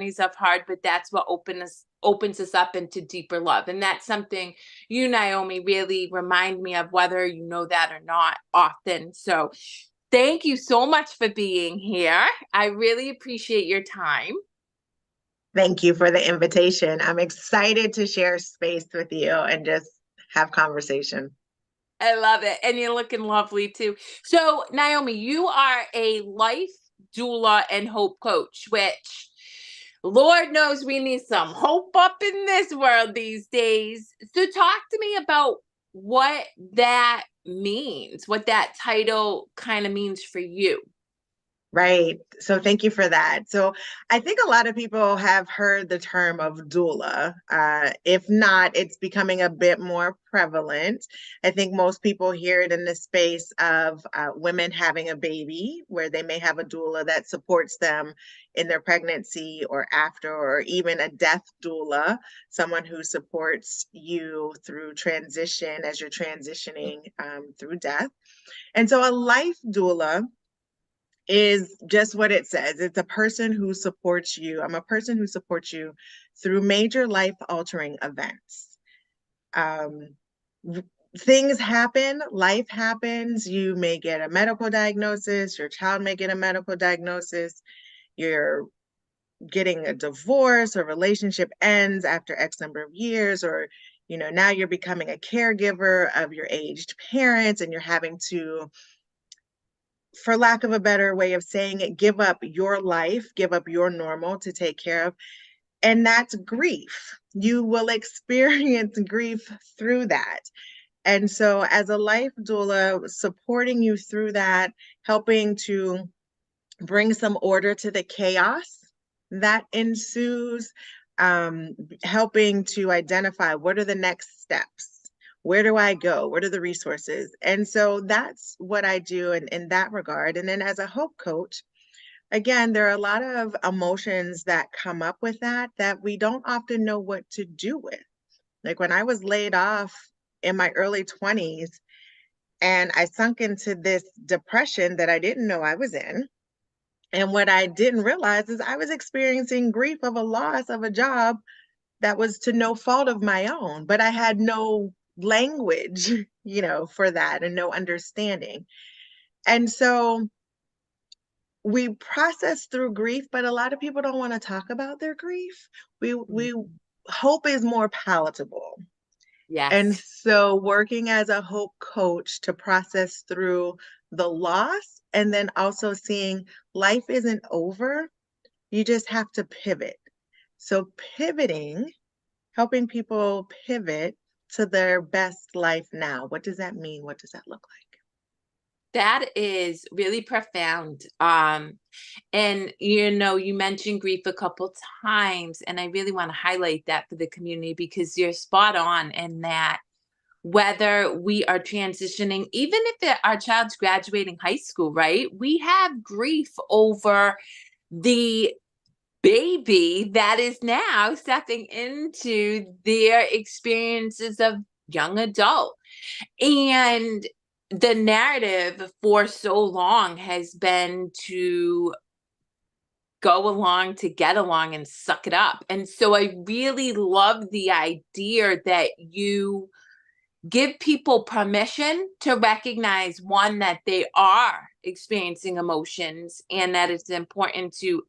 of hard, but that's what opens us up into deeper love. And that's something you, Naomi, really remind me of, whether you know that or not, often. So thank you so much for being here. I really appreciate your time. Thank you for the invitation. I'm excited to share space with you and just have conversation. I love it. And you're looking lovely too. So, Naomi, you are a life doula and hope coach, which Lord knows we need some hope up in this world these days. So, talk to me about what that means, what that title kind of means for you. Right. So thank you for that. So I think a lot of people have heard the term of doula. If not, it's becoming a bit more prevalent. I think most people hear it in the space of women having a baby, where they may have a doula that supports them in their pregnancy or after, or even a death doula, someone who supports you through transition as you're transitioning through death. And so a life doula is just what it says. It's a person who supports you. I'm a person who supports you through major life altering events. Um, Things happen, life happens. You may get a medical diagnosis, your child may get a medical diagnosis, you're getting a divorce, or relationship ends after X number of years, or now you're becoming a caregiver of your aged parents and you're having to, for lack of a better way of saying it, give up your life, give up your normal to take care of. And that's grief. You will experience grief through that. And so, as a life doula, supporting you through that, helping to bring some order to the chaos that ensues, helping to identify what are the next steps. Where do I go? What are the resources? And so that's what I do in that regard. And then as a hope coach, again, there are a lot of emotions that come up with that we don't often know what to do with. Like when I was laid off in my early 20s and I sunk into this depression that I didn't know I was in. And what I didn't realize is I was experiencing grief of a loss of a job that was to no fault of my own, but I had no language, for that, and no understanding. And so we process through grief, but a lot of people don't want to talk about their grief. We hope is more palatable. And Yes. so working as a hope coach to process through the loss, and then also seeing life isn't over, you just have to pivot. So pivoting, helping people pivot to their best life now. What does that mean? What does that look like? That is really profound. And you mentioned grief a couple times, and I really want to highlight that for the community, because you're spot on in that whether we are transitioning, even if our child's graduating high school, right? We have grief over the baby that is now stepping into their experiences of young adult. And the narrative for so long has been to go along to get along and suck it up. And so I really love the idea that you give people permission to recognize, one, that they are experiencing emotions and that it's important to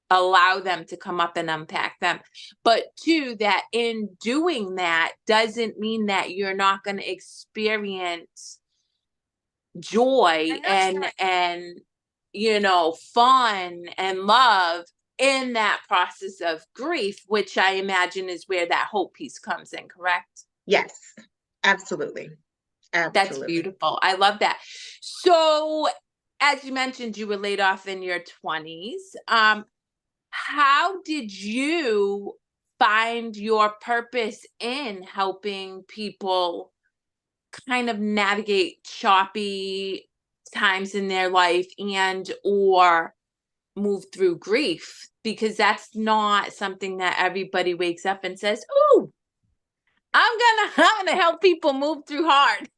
allow them to come up and unpack them. But two, that in doing that doesn't mean that you're not going to experience joy and fun and love in that process of grief, which I imagine is where that hope piece comes in, correct? Yes, absolutely. That's Absolutely. beautiful. I love that. So, as you mentioned, you were laid off in your 20s. How did you find your purpose in helping people kind of navigate choppy times in their life and or move through grief? Because that's not something that everybody wakes up and says, "Oh, I'm gonna help people move through hard."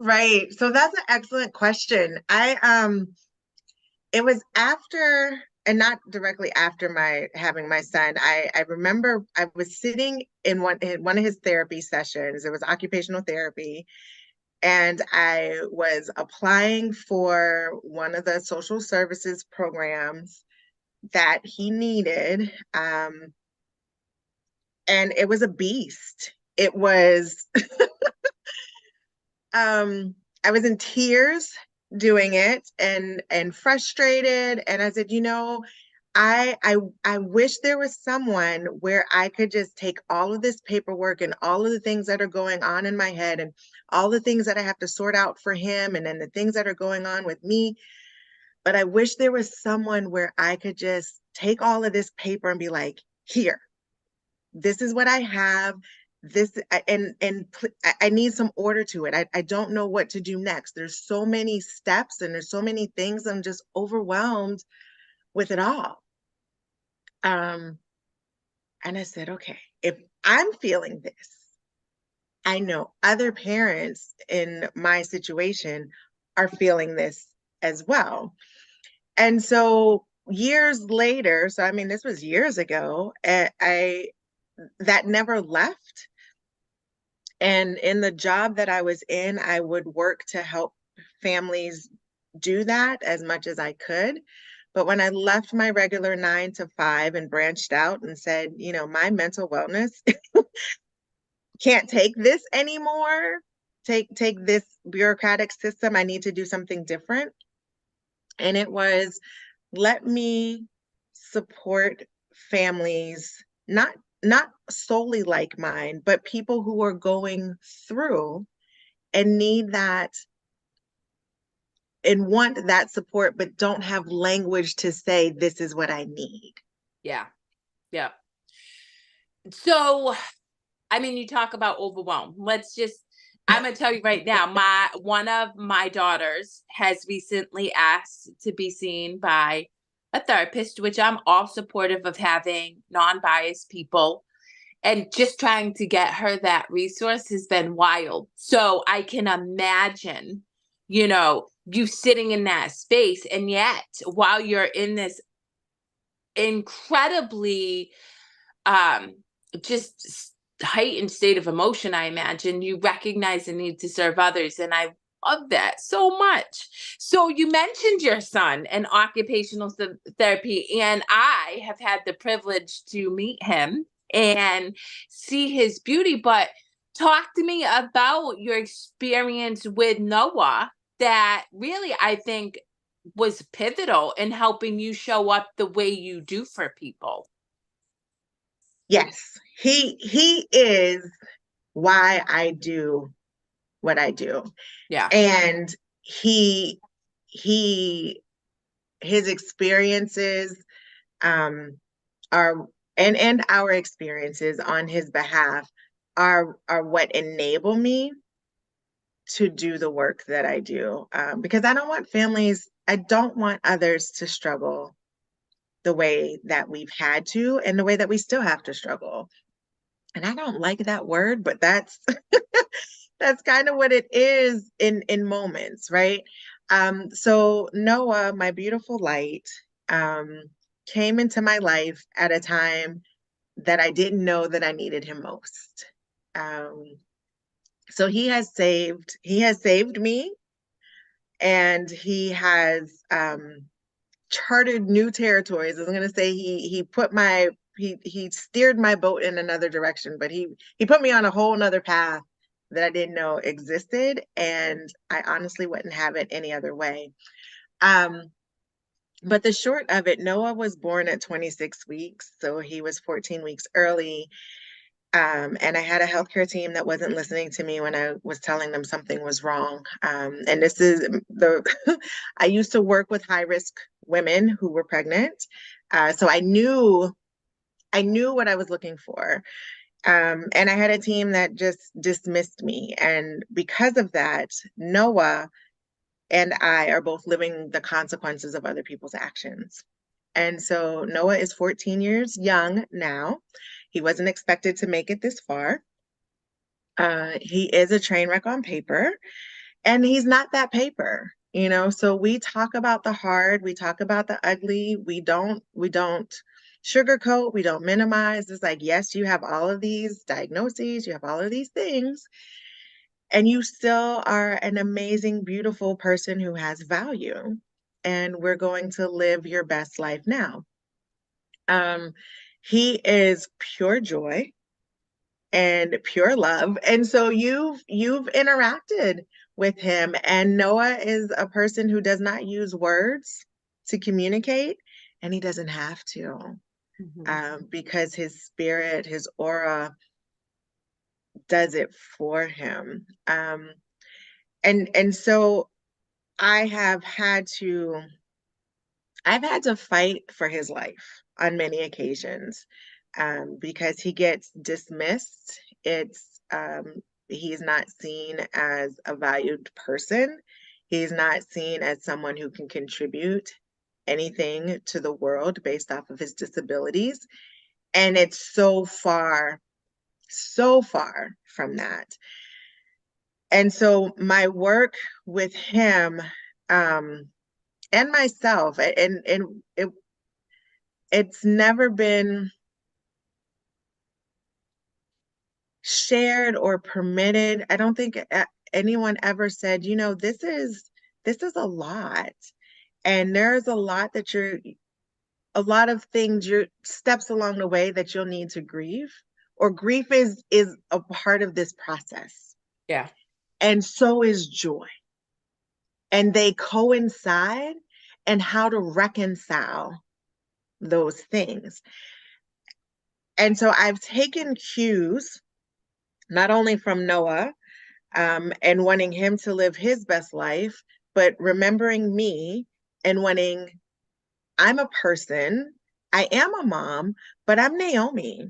Right. So that's an excellent question. It was after and not directly after my having my son, I remember I was sitting in one of his therapy sessions. It was occupational therapy, and I was applying for one of the social services programs that he needed. And it was a beast. It was I was in tears doing it and frustrated. And I said, I wish there was someone where I could just take all of this paperwork and all of the things that are going on in my head and all the things that I have to sort out for him and then the things that are going on with me. But I wish there was someone where I could just take all of this paper and be like, here, this is what I have. This I need some order to it. I don't know what to do next. There's so many steps and there's so many things. I'm just overwhelmed with it all. Um, and I said, okay, if I'm feeling this, I know other parents in my situation are feeling this as well. And so years later, so I mean, this was years ago, I that never left. And in the job that I was in, I would work to help families do that as much as I could. But when I left my regular 9 to 5 and branched out and said, my mental wellness can't take this anymore, take this bureaucratic system, I need to do something different. And it was, let me support families, not solely like mine, but people who are going through and need that and want that support, but don't have language to say, this is what I need. Yeah. Yeah. So, I mean, you talk about overwhelm. I'm going to tell you right now, one of my daughters has recently asked to be seen by a therapist, which I'm all supportive of having non-biased people, and just trying to get her that resource has been wild. So I can imagine, you sitting in that space, and yet while you're in this incredibly um just heightened state of emotion, I imagine you recognize the need to serve others. And I love that so much. So you mentioned your son and occupational therapy, and I have had the privilege to meet him and see his beauty. But talk to me about your experience with Noah that really, I think, was pivotal in helping you show up the way you do for people. Yes, he is why I do what I do. Yeah. And he he his experiences um are and our experiences on his behalf are what enable me to do the work that I do. Because I don't want others to struggle the way that we've had to and the way that we still have to struggle. And I don't like that word, but that's that's kind of what it is in moments, right? So Noah, my beautiful light, um, came into my life at a time that I didn't know that I needed him most. Um, so he has saved me, and he has charted new territories. I was going to say he steered my boat in another direction, but he put me on a whole nother path that I didn't know existed, and I honestly wouldn't have it any other way. Um, but the short of it, Noah was born at 26 weeks, so he was 14 weeks early. And I had a healthcare team that wasn't listening to me when I was telling them something was wrong. And this is I used to work with high risk women who were pregnant. So I knew what I was looking for. And I had a team that just dismissed me. And because of that, Noah and I are both living the consequences of other people's actions. And so Noah is 14 years young now. He wasn't expected to make it this far. He is a train wreck on paper, and he's not that paper. So we talk about the hard, we talk about the ugly, we don't sugarcoat, we don't minimize. It's like, yes, you have all of these diagnoses, you have all of these things, and you still are an amazing, beautiful person who has value. And we're going to live your best life now. Um, he is pure joy and pure love. And so you've interacted with him, and Noah is a person who does not use words to communicate, and he doesn't have to, Mhm. because his spirit, his aura does it for him. And so I have had to I've had to fight for his life on many occasions, because he gets dismissed. He's not seen as a valued person. He's not seen as someone who can contribute anything to the world based off of his disabilities. And it's so far from that. And so my work with him, and myself, and it's never been shared or permitted. I don't think anyone ever said, this is a lot. And there's a lot of things, your steps along the way that you'll need to grieve, or grief is a part of this process. Yeah. And so is joy. And they coincide, and how to reconcile those things. And so I've taken cues not only from Noah, and wanting him to live his best life, but remembering me and I'm a person, I am a mom, but I'm Naomi.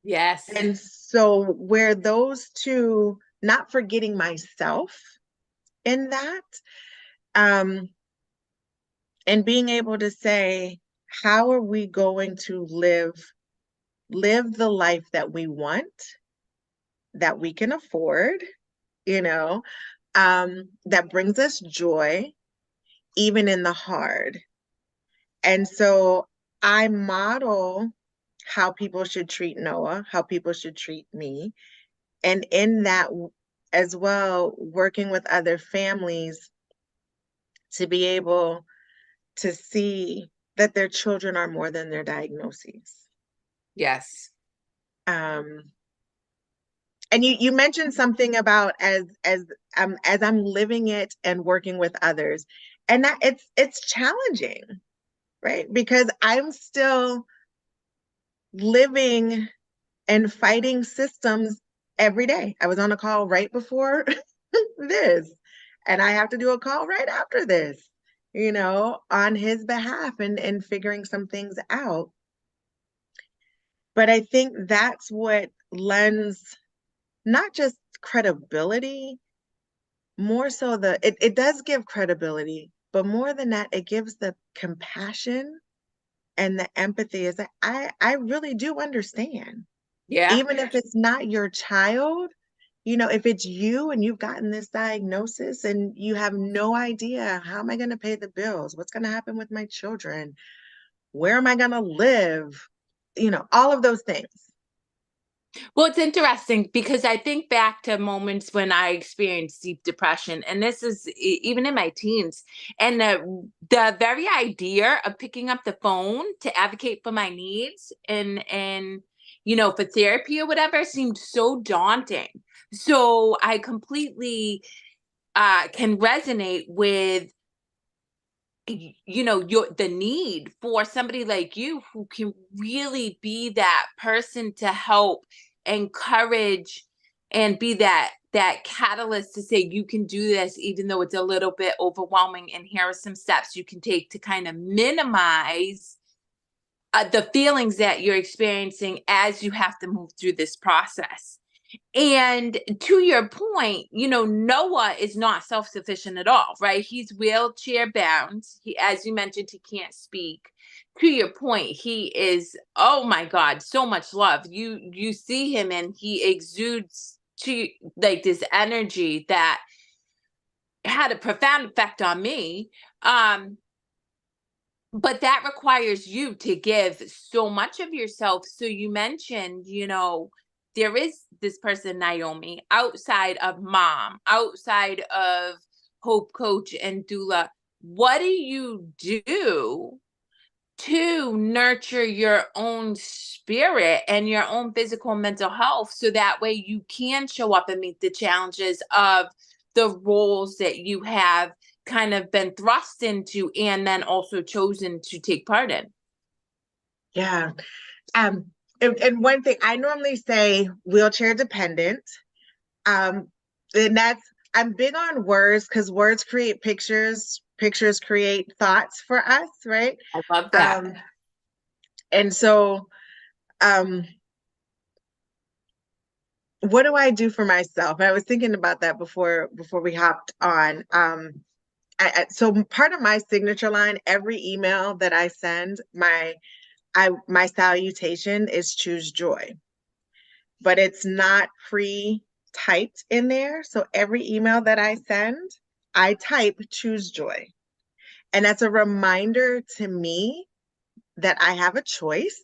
Yes. And so, where those two, not forgetting myself in that, um, and being able to say, how are we going to live the life that we want, that we can afford, you know, that brings us joy, even in the hard. And so I model how people should treat Noah, how people should treat me. And in that as well, working with other families to be able to see that their children are more than their diagnoses. Yes. Um, and you mentioned something about as I'm living it and working with others, and that it's challenging, right? Because I'm still living and fighting systems every day. I was on a call right before this, and I have to do a call right after this, on his behalf, and figuring some things out. But I think that's what lends not just credibility, more so it does give credibility, but more than that, it gives the compassion and the empathy, is that I really do understand. Yeah. Even if it's not your child, if it's you and you've gotten this diagnosis and you have no idea, how am I going to pay the bills? What's going to happen with my children? Where am I going to live? All of those things. Well, it's interesting because I think back to moments when I experienced deep depression, and this is even in my teens. And the very idea of picking up the phone to advocate for my needs and for therapy or whatever seemed so daunting. So I completely can resonate with your the need for somebody like you who can really be that person to help, encourage, and be that catalyst to say you can do this even though it's a little bit overwhelming, and here are some steps you can take to kind of minimize the feelings that you're experiencing as you have to move through this process. And to your point, Noah is not self sufficient at all, right? He's wheelchair bound. As you mentioned, he can't speak. To your point, he is, oh my God, so much love. You see him and he exudes to like this energy that had a profound effect on me. But that requires you to give so much of yourself. So you mentioned, there is this person, Naomi, outside of mom, outside of Hope Coach and doula. What do you do to nurture your own spirit and your own physical and mental health so that way you can show up and meet the challenges of the roles that you have kind of been thrust into and then also chosen to take part in? Yeah. Um, and one thing I normally say wheelchair dependent. Um, and that's I'm big on words because words create pictures, pictures create thoughts for us, right? I love that. Um, and so um what do I do for myself? I was thinking about that before we hopped on. So part of my signature line, every email that I send, my salutation is choose joy, but it's not pre-typed in there. So every email that I send, I type choose joy. And that's a reminder to me that I have a choice.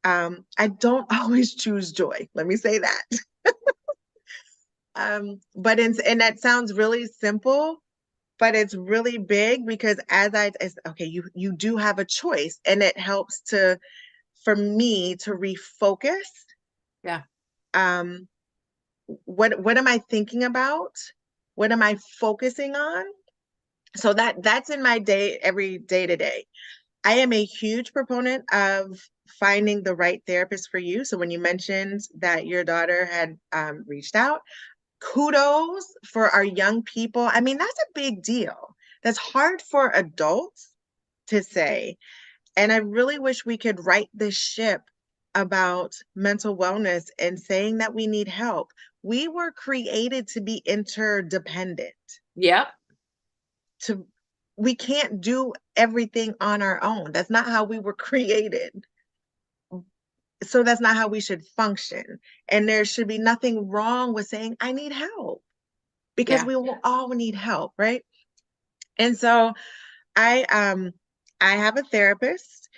I don't always choose joy. Let me say that. And that sounds really simple, but it's really big because okay, you do have a choice, and it helps for me to refocus. Yeah. Um, what am I thinking about? What am I focusing on? So that's in my day, every day to day. I am a huge proponent of finding the right therapist for you. So when you mentioned that your daughter had reached out, kudos for our young people. I mean, that's a big deal. That's hard for adults to say. And I really wish we could right this ship about mental wellness and saying that we need help. We were created to be interdependent. Yep. To We can't do everything on our own. That's not how we were created. So that's not how we should function. And there should be nothing wrong with saying, I need help, because Yeah. we will all need help, right? And so I um I have a therapist,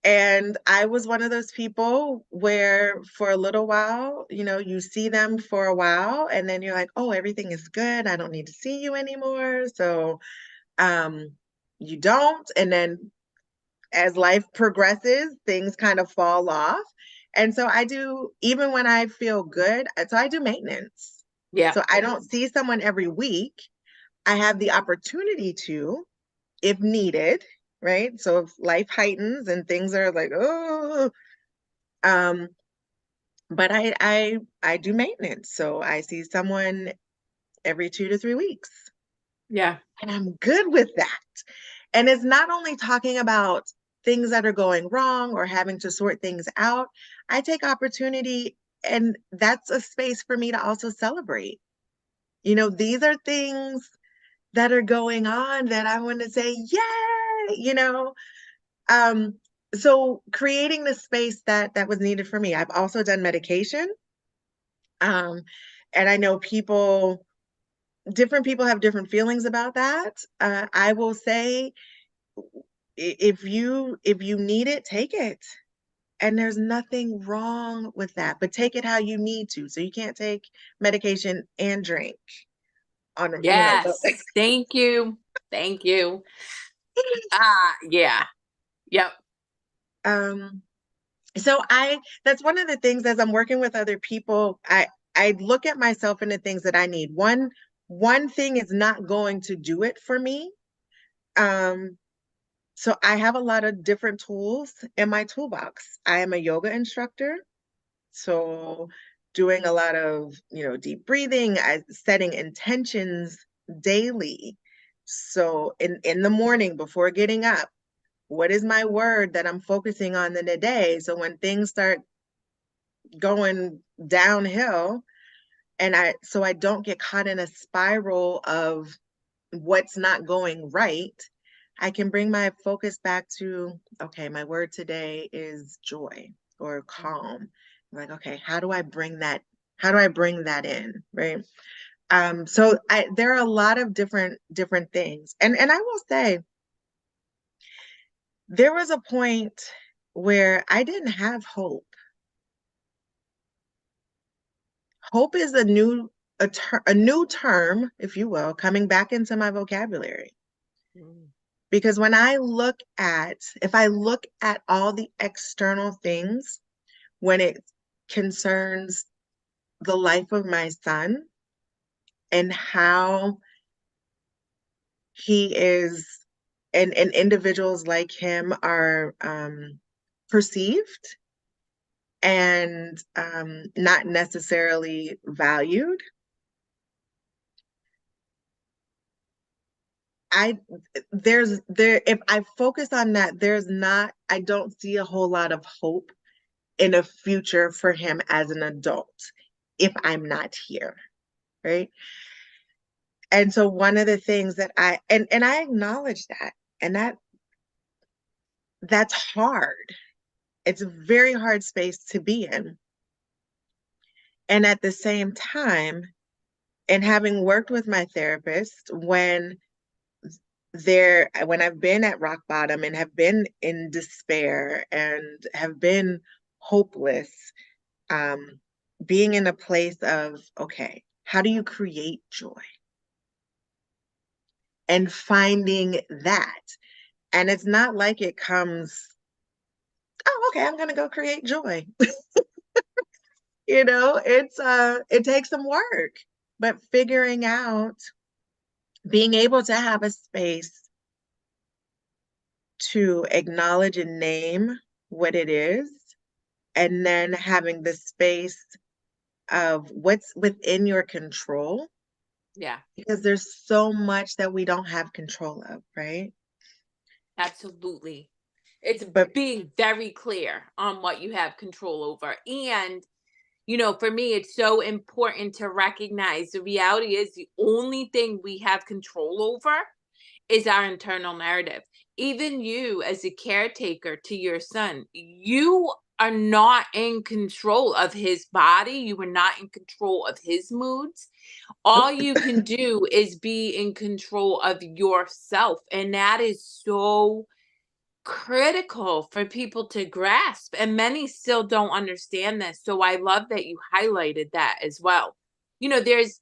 and I was one of those people where for a little while, you see them for a while and then you're like, "Oh, everything is good. I don't need to see you anymore." So um you don't, and then as life progresses, things kind of fall off. And so I do, even when I feel good, so I do maintenance. Yeah. So I don't see someone every week. I have the opportunity to, if needed, right? So if life heightens and things are like, oh, um, but I do maintenance. So I see someone every 2 to 3 weeks. Yeah. And I'm good with that. And it's not only talking about things that are going wrong or having to sort things out. I take opportunity, and that's a space for me to also celebrate. These are things that are going on that I want to say, yay. Um, so creating the space that was needed for me. I've also done medication. Um, and I know different people have different feelings about that. I will say, if you need it, take it. And there's nothing wrong with that, but take it how you need to. So you can't take medication and drink Yes. Thank you. Thank you. Yeah. Yep. um, so that's one of the things, as I'm working with other people, I look at myself and the things that I need. One thing is not going to do it for me. Um, so I have a lot of different tools in my toolbox. I am a yoga instructor. So doing a lot of, deep breathing, setting intentions daily. So in the morning before getting up, what is my word that I'm focusing on in the day? So when things start going downhill, so I don't get caught in a spiral of what's not going right, I can bring my focus back to, okay, my word today is joy or calm. Like, okay, how do I bring that in, right? There are a lot of different things. And I will say there was a point where I didn't have hope. Hope is a new term, if you will, coming back into my vocabulary. Mm. Because if I look at all the external things when it concerns the life of my son and how he is and individuals like him are perceived and not necessarily valued. I if I focus on that, I don't see a whole lot of hope in a future for him as an adult if I'm not here, right? And so one of the things that and I acknowledge that, and that's hard. It's a very hard space to be in. And at the same time, and having worked with my therapist, when I've been at rock bottom and have been in despair and have been hopeless, um, being in a place of, okay, how do you create joy? And finding that. And it's not like it comes, oh, okay, I'm gonna go create joy. It takes some work, but figuring out, being able to have a space to acknowledge and name what it is, and then having the space of what's within your control, Yeah, because there's so much that we don't have control of, right? absolutely. It's But being very clear on what you have control over. And, you know, for me, it's so important to recognize the reality is the only thing we have control over is our internal narrative. Even you, as a caretaker to your son, you are not in control of his body. You are not in control of his moods. All you can do is be in control of yourself. And that is so critical for people to grasp. And many still don't understand this. So I love that you highlighted that as well. You know, there's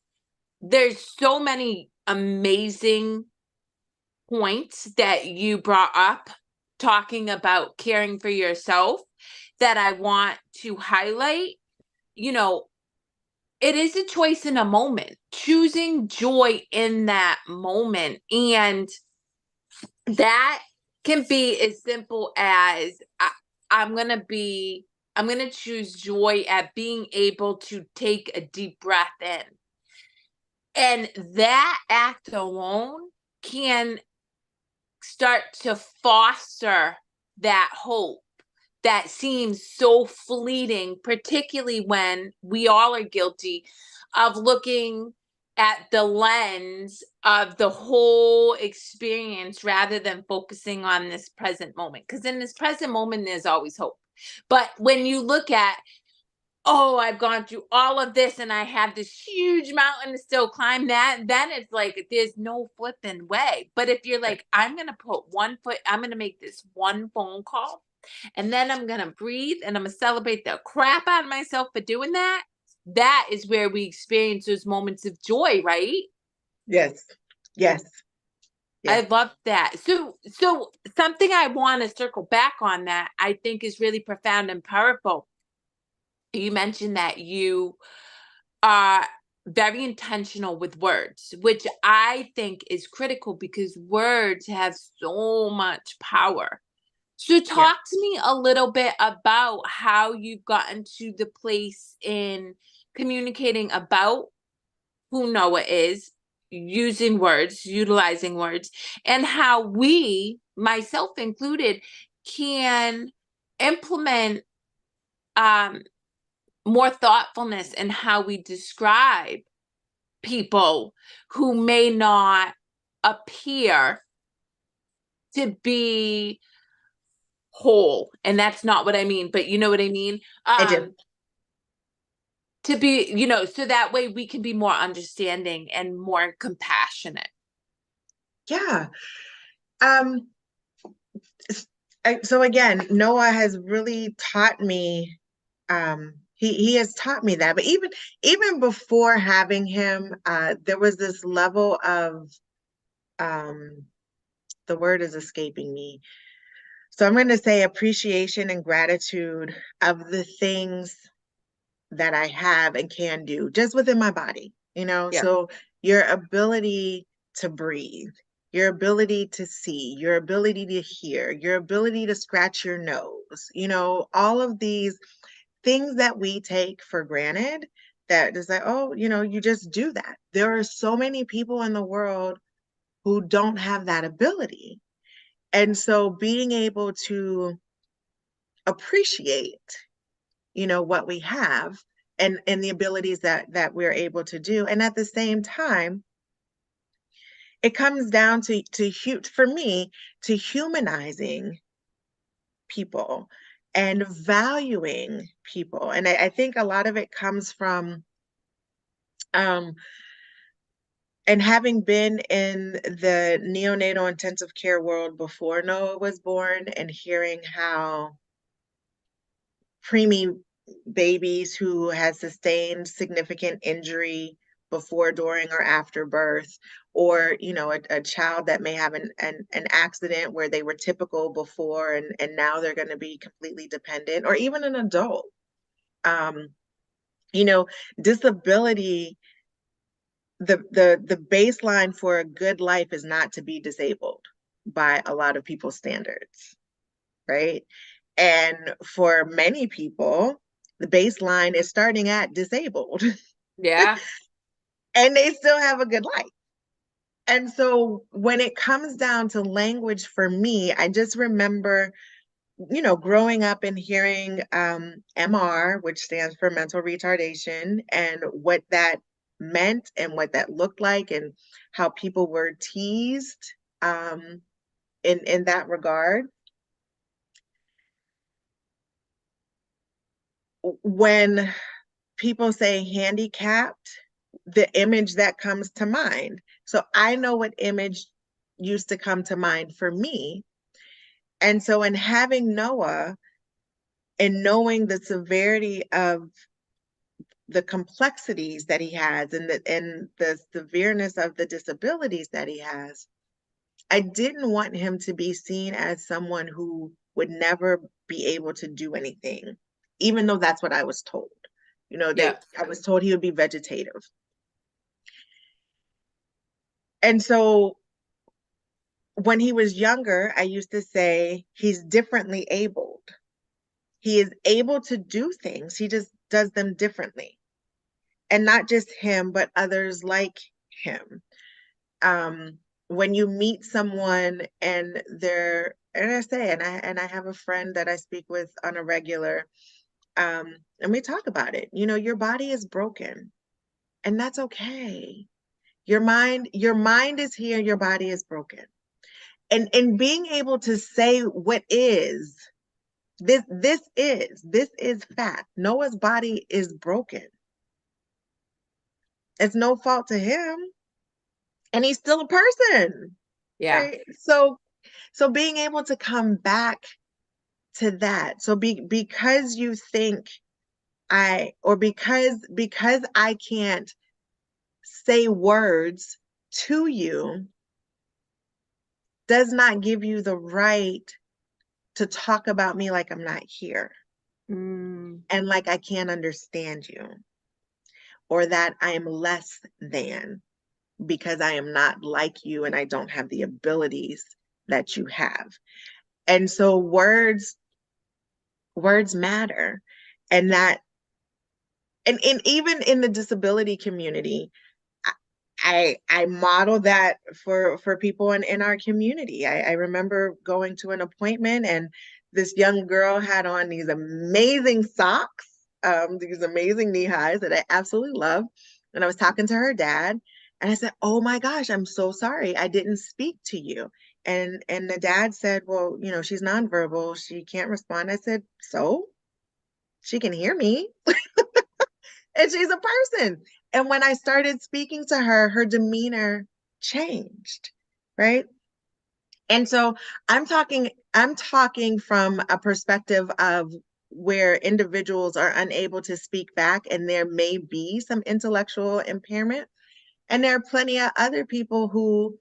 so many amazing points that you brought up talking about caring for yourself that I want to highlight. You know, it is a choice in a moment, choosing joy in that moment. And that can be as simple as I'm going to be, I'm going to choose joy at being able to take a deep breath in. And that act alone can start to foster that hope that seems so fleeting, particularly when we all are guilty of looking at the lens of the whole experience rather than focusing on this present moment. Because in this present moment, there's always hope. But when you look at, oh, I've gone through all of this and I have this huge mountain to still climb, that, then it's like there's no flipping way. But if you're like, I'm going to put one foot, I'm going to make this one phone call and then I'm going to breathe and I'm going to celebrate the crap out of myself for doing that. That is where we experience those moments of joy, right? yes, yes, I yes, love that. So something I want to circle back on that I think is really profound and powerful. You mentioned that you are very intentional with words, which I think is critical because words have so much power. So, yeah. talk to me a little bit about how you've gotten to the place in communicating about who Noah is, using words, utilizing words, and how we, myself included, can implement um, more thoughtfulness in how we describe people who may not appear to be whole. And that's not what I mean, but you know what I mean? I do. To be, so that way we can be more understanding and more compassionate. Yeah. Um, so again, Noah has really taught me, he has taught me that. But even before having him, there was this level of, um, the word is escaping me. So I'm going to say appreciation and gratitude of the things that I have and can do just within my body, you know? Yeah. So your ability to breathe, your ability to see, your ability to hear, your ability to scratch your nose, all of these things that we take for granted that is like, oh, you just do that. There are so many people in the world who don't have that ability. And so being able to appreciate what we have and the abilities that we're able to do, and at the same time it comes down for me, to humanizing people and valuing people. And I think a lot of it comes from, um and having been in the neonatal intensive care world before Noah was born, and hearing how preemie babies who had sustained significant injury before, during, or after birth, or a child that may have an accident where they were typical before, and now they're going to be completely dependent, or even an adult. um you know Disability, the baseline for a good life is not to be disabled by a lot of people's standards, right? And for many people, the baseline is starting at disabled Yeah. and they still have a good life. And so when it comes down to language, for me, I just remember, growing up and hearing, MR, which stands for mental retardation, and what that meant and what that looked like, and how people were teased, in that regard. When people say handicapped, the image that comes to mind. So I know what image used to come to mind for me. And so in having Noah and knowing the severity of the complexities that he has, and the severeness of the disabilities that he has, I didn't want him to be seen as someone who would never be able to do anything, even though that's what I was told. Yeah. I was told he would be vegetative. And so when he was younger, I used to say he's differently abled. He is able to do things, he just does them differently. And not just him, but others like him. When you meet someone and I have a friend that I speak with on a regular, and we talk about it. Your body is broken, and that's okay. Your mind is here, your body is broken. And being able to say what is, this is fact. Noah's body is broken. It's no fault to him, and he's still a person, Yeah. right? So being able to come back to that. So because you think or because I can't say words to you, does not give you the right to talk about me like I'm not here, Mm, and like I can't understand you, or that I am less than because I am not like you and I don't have the abilities that you have. And so words matter. And that, and even in the disability community, I model that for people in our community. I remember going to an appointment, and this young girl had on these amazing socks, these amazing knee highs that I absolutely love. And I was talking to her dad, and I said, "Oh my gosh, I'm so sorry. I didn't speak to you." And the dad said, "Well, she's nonverbal. She can't respond." I said, "So? She can hear me." And she's a person. And when I started speaking to her, her demeanor changed, right? And so I'm talking from a perspective of where individuals are unable to speak back and there may be some intellectual impairment. And there are plenty of other people who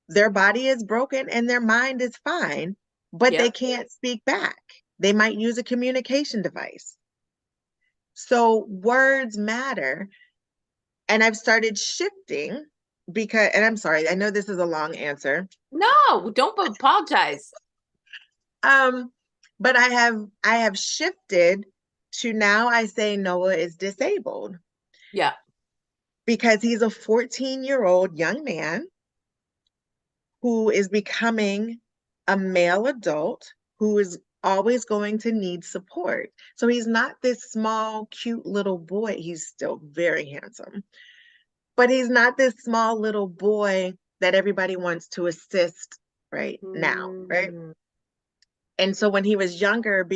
their body is broken and their mind is fine, but they Yep. can't speak back. They might use a communication device. So words matter. And I've started shifting because, and I'm sorry, I know this is a long answer. No, don't apologize. Um, but I have shifted to now I say Noah is disabled Yeah. because he's a 14-year-old young man who is becoming a male adult who is always going to need support. So he's not this small, cute little boy. He's still very handsome, but he's not this small little boy that everybody wants to assist right now, right? Mm, And so when he was younger,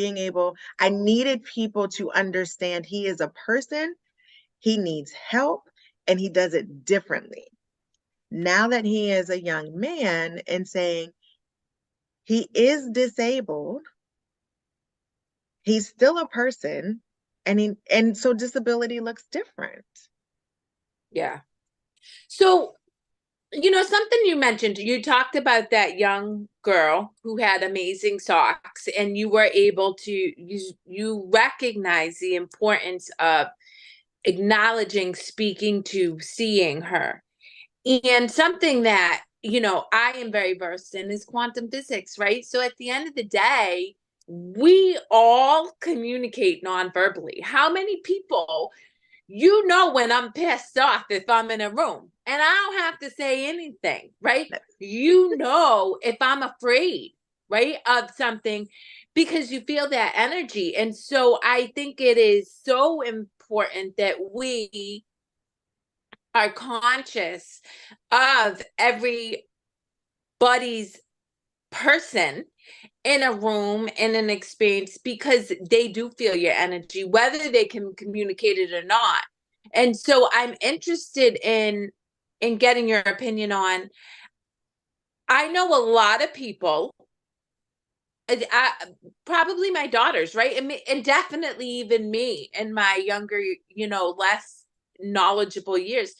I needed people to understand he is a person, he needs help, and he does it differently. Now that he is a young man and saying he is disabled, he's still a person, and so disability looks different. yeah. So, something you mentioned, you talked about that young girl who had amazing socks, and you were able to, you recognize the importance of acknowledging, speaking to, seeing her. And something that, I am very versed in is quantum physics, right? So at the end of the day, we all communicate non-verbally. How many people, when I'm pissed off if I'm in a room and I don't have to say anything, right? If I'm afraid, right, of something because you feel that energy. And so I think it is so important that we are conscious of everybody's person in a room, in an experience, because they do feel your energy, whether they can communicate it or not. And so I'm interested in getting your opinion on. I know a lot of people, probably my daughters, right, and definitely even me in my younger, less knowledgeable years,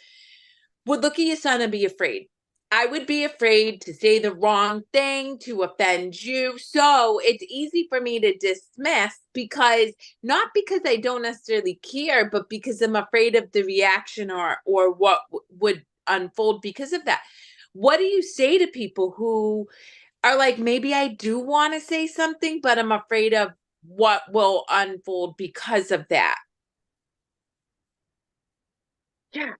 would look at your son and be afraid. I would be afraid to say the wrong thing, to offend you. So it's easy for me to dismiss because not because I don't necessarily care, but because I'm afraid of the reaction or what would unfold because of that. What do you say to people who are like, maybe I do want to say something, but I'm afraid of what will unfold because of that? Yeah,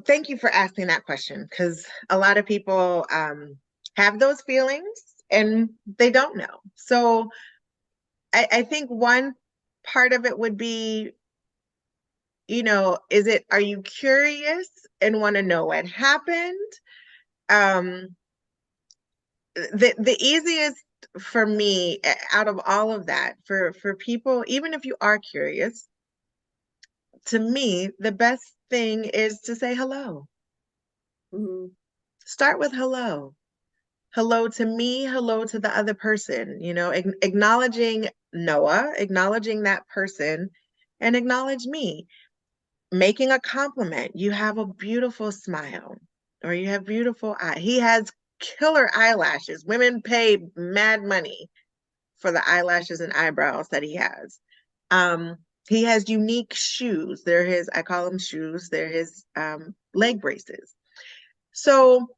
thank you for asking that question because a lot of people have those feelings and they don't know. So I think one part of it would be, are you curious and want to know what happened? Um, the easiest for me out of all of that, for people, even if you are curious, to me, the best thing is to say hello. Mhm. Start with hello. Hello to me, hello to the other person, acknowledging Noah, acknowledging that person, and acknowledge me. Making a compliment. You have a beautiful smile, or you have beautiful eye. He has killer eyelashes. Women pay mad money for the eyelashes and eyebrows that he has. Um, he has unique shoes. I call them shoes. They're his leg braces. So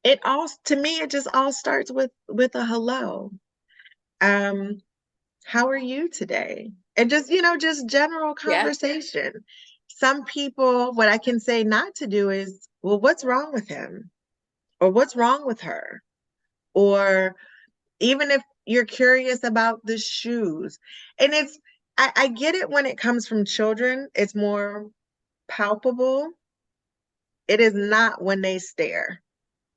to me, it just all starts with a hello. Um, how are you today? And just general Yeah. conversation. Some people, what I can say not to do is, well, what's wrong with him? Or what's wrong with her? Or even if you're curious about the shoes. And I get it when it comes from children, it's more palpable. It is not when they stare.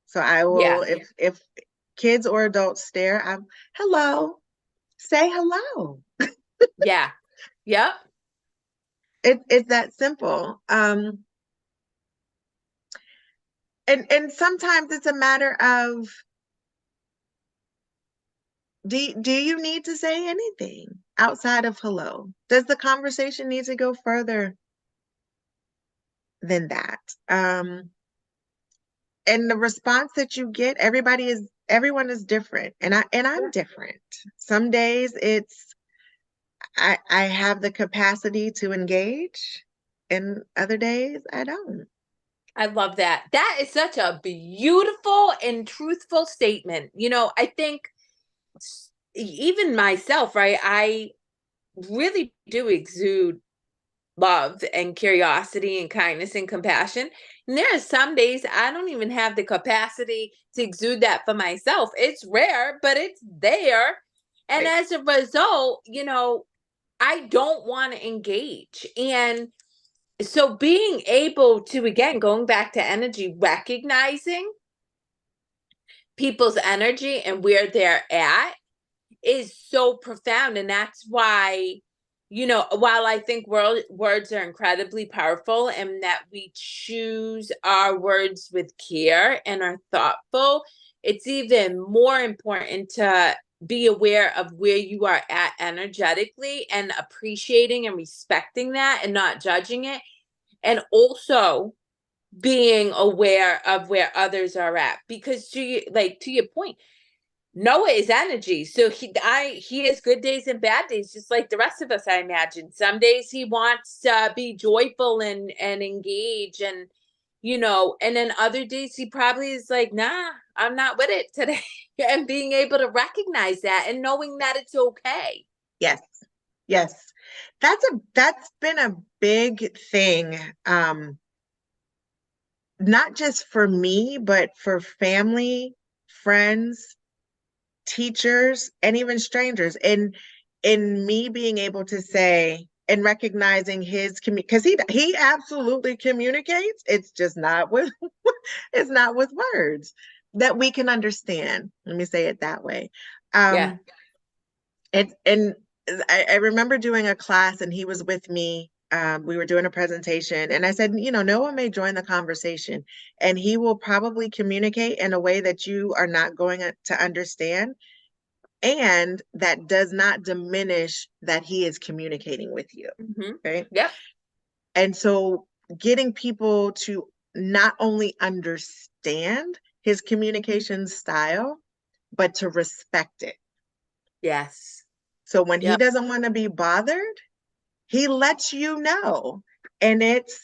So I will, Yeah. if kids or adults stare, hello, say hello. Yeah. Yep. It's that simple. And sometimes it's a matter of, do you need to say anything outside of hello? Does the conversation need to go further than that? And the response that you get, everyone is different, and I'm different. Some days I have the capacity to engage, and other days I don't. I love that. That is such a beautiful and truthful statement. I think even myself, right? I really do exude love and curiosity and kindness and compassion. And there are some days I don't even have the capacity to exude that for myself. It's rare, but it's there. And Right. as a result, I don't want to engage. And so being able to, again, going back to energy, recognizing people's energy and where they're at is so profound. And that's why, while I think words are incredibly powerful and that we choose our words with care and are thoughtful, it's even more important to be aware of where you are at energetically and appreciating and respecting that and not judging it. And also being aware of where others are at. Because to your point, Noah is energy. So he has good days and bad days, just like the rest of us, I imagine. Some days he wants to be joyful and engage and then other days he probably is like, nah, I'm not with it today. And being able to recognize that and knowing that it's okay. Yes. Yes. That's been a big thing. Not just for me, but for family, friends, teachers, and even strangers. And in me being able to say and recognizing his because he absolutely communicates. It's just not with it's not with words that we can understand. Let me say it that way. Yeah. Um, and I remember doing a class and he was with me. We were doing a presentation and I said, Noah may join the conversation and he will probably communicate in a way that you are not going to understand. And that does not diminish that he is communicating with you. Hmm. Right. Yep. And so getting people to not only understand his communication style, but to respect it. Yes. So when he Yep. doesn't want to be bothered, he lets you know. And it's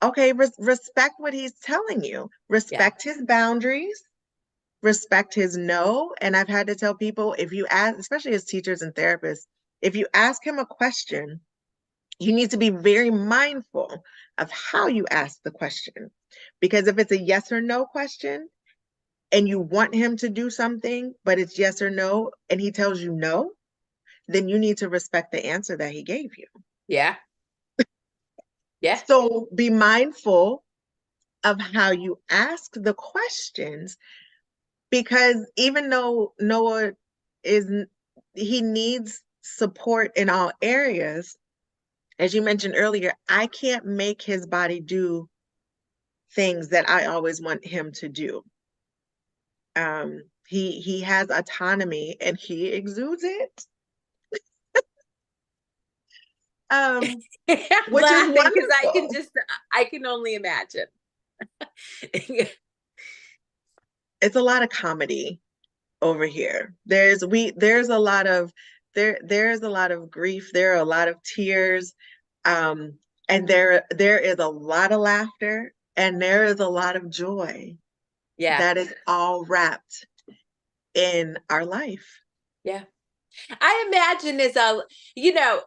okay, respect what he's telling you, Yeah. respect his boundaries, respect his no. And I've had to tell people, if you ask, especially as teachers and therapists, if you ask him a question, you need to be very mindful of how you ask the question. Because if it's a yes or no question and you want him to do something, but it's yes or no, and he tells you no, then you need to respect the answer that he gave you. Yeah. Yeah. So be mindful of how you ask the questions, because even though Noah is, he needs support in all areas, as you mentioned earlier, I can't make his body do things that I always want him to do. He has autonomy and he exudes it, I'm which is laughing because wonderful. I can only imagine. It's a lot of comedy over here. There's a lot of there's a lot of grief, there are a lot of tears, and there is a lot of laughter and there is a lot of joy Yeah. that is all wrapped in our life. Yeah. I imagine you know,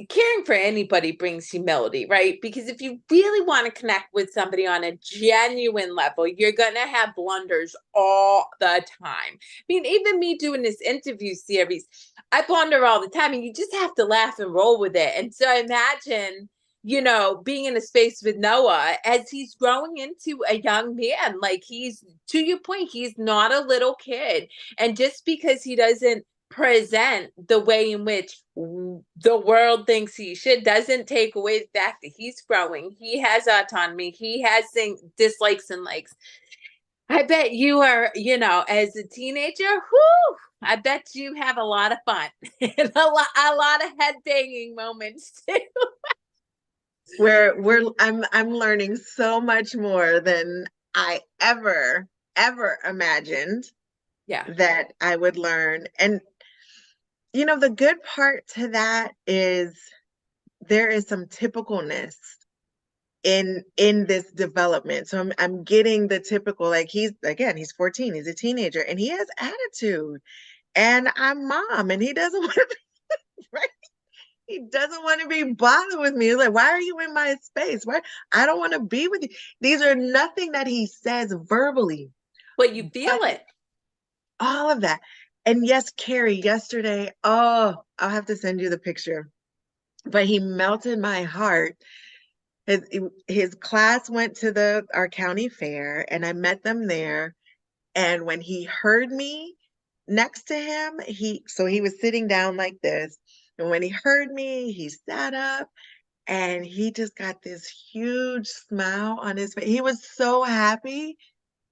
caring for anybody brings humility, right? Because if you really want to connect with somebody on a genuine level, you're going to have blunders all the time. I mean, even me doing this interview series, I blunder all the time and you just have to laugh and roll with it. And so I imagine, being in a space with Noah as he's growing into a young man, like to your point, he's not a little kid. And just because he doesn't present the way in which the world thinks he should doesn't take away the fact that he's growing. He has autonomy. He has dislikes and likes. I bet you are, as a teenager, whoo, I bet you have a lot of fun and a lot of head banging moments too. I'm learning so much more than I ever imagined Yeah. that I would learn. And the good part to that is there is some typicalness in this development. So I'm getting the typical, like, he's 14, he's a teenager, and he has attitude. And I'm mom, and he doesn't want to be right. He doesn't want to be bothered with me. He's like, why are you in my space? Why? I don't want to be with you. These are nothing that he says verbally, But you feel but it. all of that. And yes, Carrie, yesterday, oh, I'll have to send you the picture, but he melted my heart. His class went to our county fair, and I met them there. And when he heard me next to him, he was sitting down like this. And when he heard me, he sat up, and he just got this huge smile on his face. He was so happy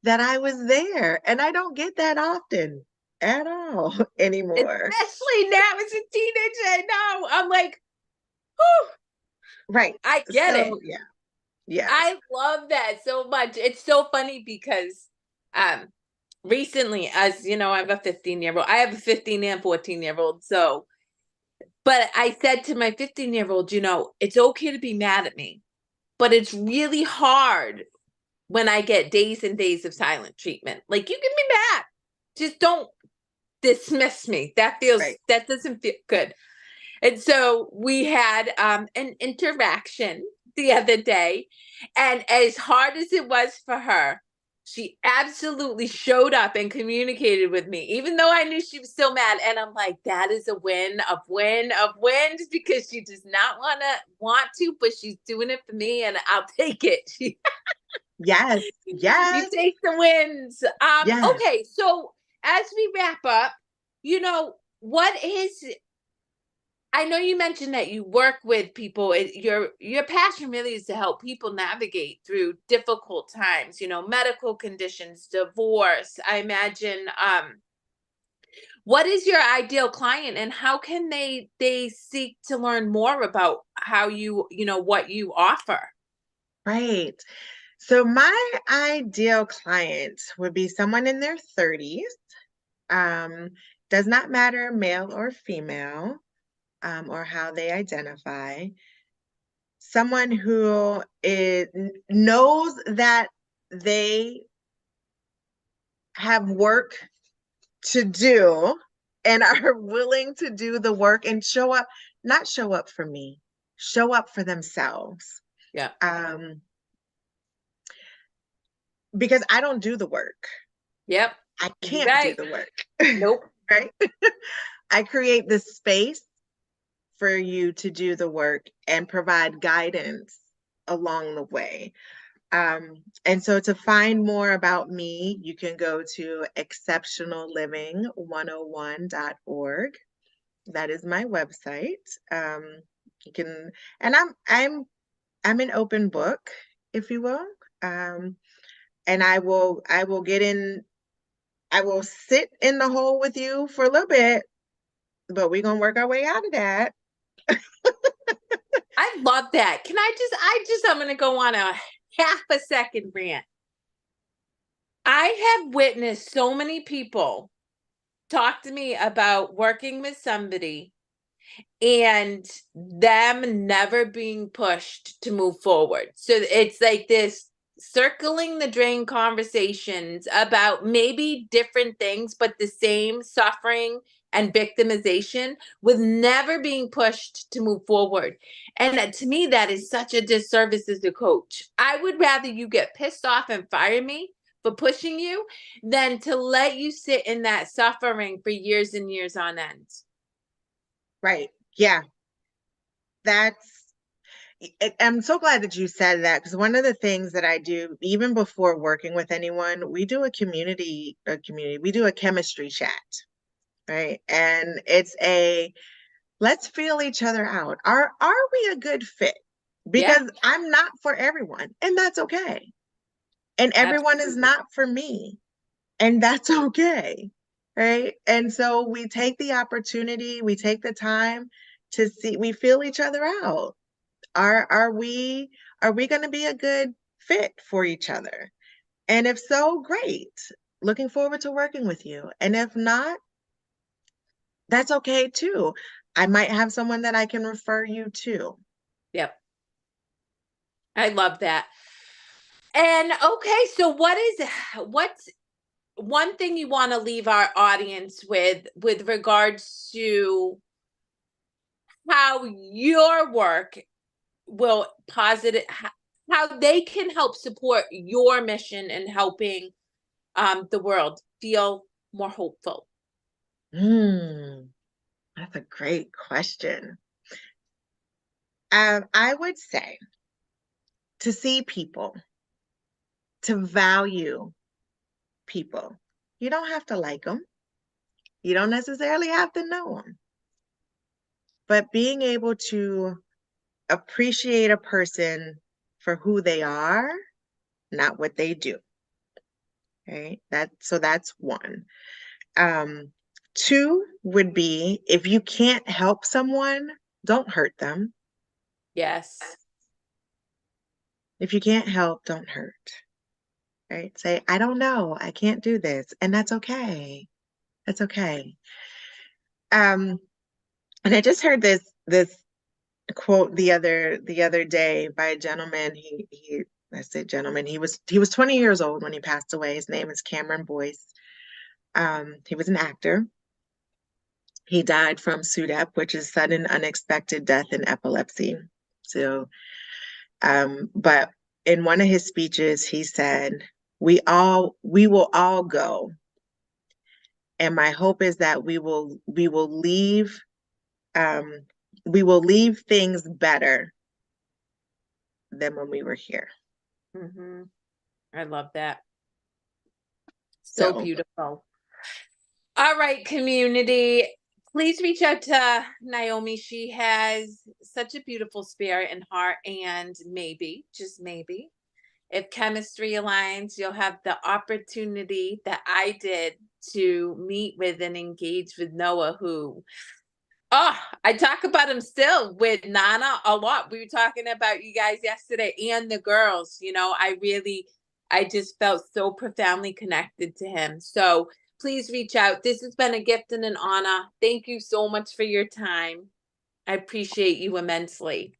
that I was there. And I don't get that often at all anymore. Especially now as a teenager. I know. I'm like, whew, Right. I get it. So yeah. Yeah. I love that so much. It's so funny because um recently, as you know, I have a 15-year-old. I have a 15 and 14-year-old. So, but I said to my 15-year-old, it's okay to be mad at me, but it's really hard when I get days and days of silent treatment. Like, you can be mad. Just don't dismiss me. Right. That doesn't feel good. And so we had an interaction the other day. And as hard as it was for her, she absolutely showed up and communicated with me, even though I knew she was still mad. And I'm like, that is a win of wins, because she does not want to, but she's doing it for me, and I'll take it. Yes. You Yes. take the wins. Yes. Okay, so as we wrap up, what is I know you mentioned that you work with people. Your passion really is to help people navigate through difficult times, medical conditions, divorce. I imagine. What is your ideal client, and how can they seek to learn more about how what you offer? Right. So my ideal client would be someone in their 30s. Um, does not matter male or female, or how they identify. Someone who knows that they have work to do and are willing to do the work and not show up for me, show up for themselves. Yeah. Um, because I don't do the work. Yep. I You're can't do right. the work. Nope. Right? I create the space for you to do the work and provide guidance along the way. And so to find more about me, you can go to exceptionalliving101.org. That is my website. You can, and I'm an open book, if you will. And I will sit in the hole with you for a little bit, but we're gonna work our way out of that. I love that. I'm going to go on a half a second rant. I have witnessed so many people talk to me about working with somebody and them never being pushed to move forward. So it's like this circling the drain conversations about maybe different things, but the same suffering and victimization, with never being pushed to move forward. And to me, that is such a disservice as a coach. I would rather you get pissed off and fire me for pushing you than to let you sit in that suffering for years and years on end. Right. Yeah. I'm so glad that you said that, because one of the things that I do, even before working with anyone, we do we do a chemistry chat, right? And it's let's feel each other out. Are we a good fit? Yeah, Because I'm not for everyone, and that's okay. And everyone is absolutely. not for me, and that's okay. Right? And so we take the opportunity, we take the time to see, we feel each other out. Are we going to be a good fit for each other? And if so, great. Looking forward to working with you. And if not, that's okay too. I might have someone that I can refer you to. Yep. I love that. And okay, so what's one thing you want to leave our audience with regards to how your work will how they can help support your mission in helping the world feel more hopeful? Hmm, that's a great question. I would say to see people, to value people. You don't have to like them. You don't necessarily have to know them, but being able to appreciate a person for who they are, not what they do. Right? That's one. Um, Two would be if you can't help someone, don't hurt them. Yes. If you can't help, don't hurt. Right? Say, I don't know, I can't do this, and that's okay. That's okay. Um, and I just heard this quote the other day by a gentleman. He I say gentleman. He was 20 years old when he passed away. His name is Cameron Boyce. He was an actor. He died from SUDEP, which is sudden unexpected death in epilepsy. So, but in one of his speeches, he said, we will all go. And my hope is that um, we will leave things better than when we were here. Hmm. I love that. So So, beautiful. All right, community. Please reach out to Naomi. She has such a beautiful spirit and heart, and maybe, just maybe, if chemistry aligns, you'll have the opportunity that I did to meet with and engage with Noah, who, oh, I talk about him still with Nana a lot. We were talking about you guys yesterday and the girls. I just felt so profoundly connected to him. So please reach out. This has been a gift and an honor. Thank you so much for your time. I appreciate you immensely.